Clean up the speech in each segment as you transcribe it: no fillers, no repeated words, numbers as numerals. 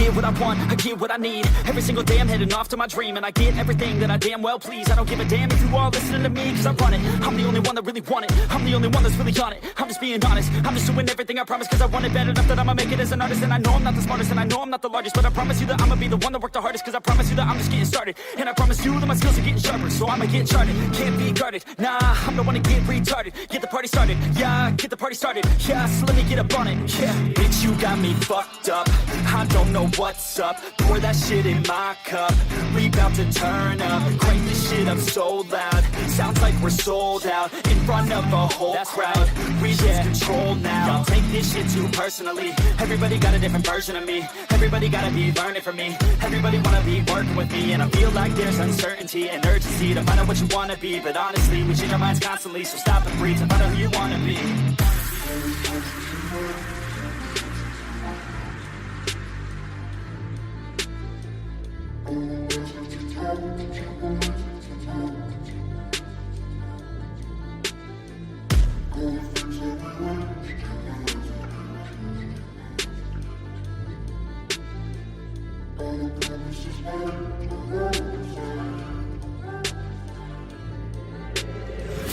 get what I want, I get what I need. Every single day I'm heading off to my dream, and I get everything that I damn well please. I don't give a damn if you all listening to me, cause I run it. I'm the only one that really want it, I'm the only one that's really on it. I'm just being honest, I'm just doing everything I promise, cause I want it bad enough that I'ma make it as an artist. And I know I'm not the smartest, and I know I'm not the largest, but I promise you that I'ma be the one that worked the hardest, cause I promise you that I'm just getting started. And I promise you that my skills are getting sharper, so I'ma get charted. Can't be guarded, nah, I'm the one to get retarded. Get the party started, yeah, get the party started, yeah, so let me get up on it, yeah. Bitch, you got me fucked up, I don't know what's up. Pour that shit in my cup, we bout to turn up. Crank this shit up so loud, sounds like we're sold out. In front of a whole crowd, we lose control now. Y'all take this shit too personally, everybody got a different version of me. Everybody gotta be learning from me, everybody wanna be working with me. And I feel like there's uncertainty and urgency to find out what you wanna be. But honestly, we change our minds constantly, so stop and breathe and find out who you wanna be.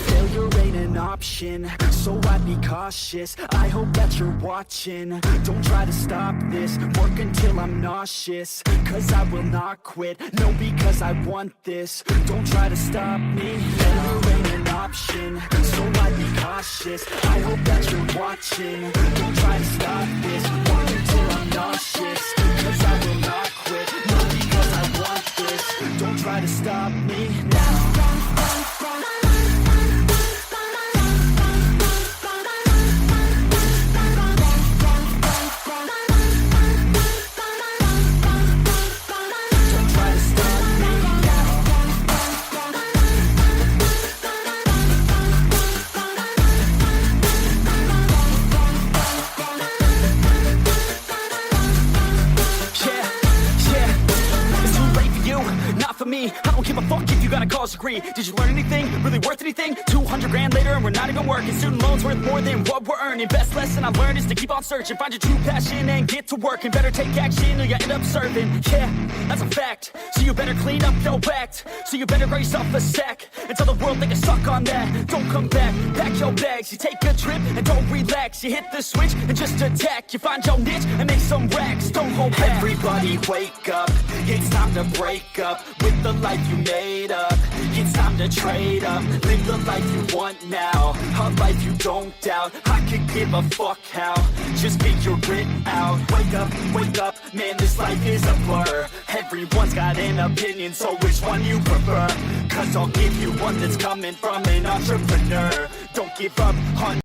Failure ain't an option, so I'd be cautious. I hope that you're watching, don't try to stop this. Work until I'm nauseous, cause I will not quit. No, because I want this, don't try to stop me. Failure ain't an option, so I'd be cautious. I hope that you're watching, don't try to stop this. Work until I'm nauseous, cause I will not quit. No, because I want this, don't try to stop me now. Me, I don't give a fuck if you got a college degree. Did you learn anything? Really worth anything? 200 grand later and we're not even working. Student loans worth more than what we're earning. Best lesson I learned is to keep on searching. Find your true passion and get to work. And better take action or you end up serving. Yeah, that's a fact. So you better clean up your act. So you better raise yourself a sack and tell the world they can suck on that. Don't come back, pack your bags. You take a trip and don't relax. You hit the switch and just attack. You find your niche and make some racks. Don't hold back. Everybody wake up, it's time to break up with the life you made up. It's time to trade up, live the life you want now, a life you don't doubt. I could give a fuck how, just figure it out. Wake up, man, this life is a blur. Everyone's got an opinion, so which one you prefer? Cause I'll give you one that's coming from an entrepreneur. Don't give up on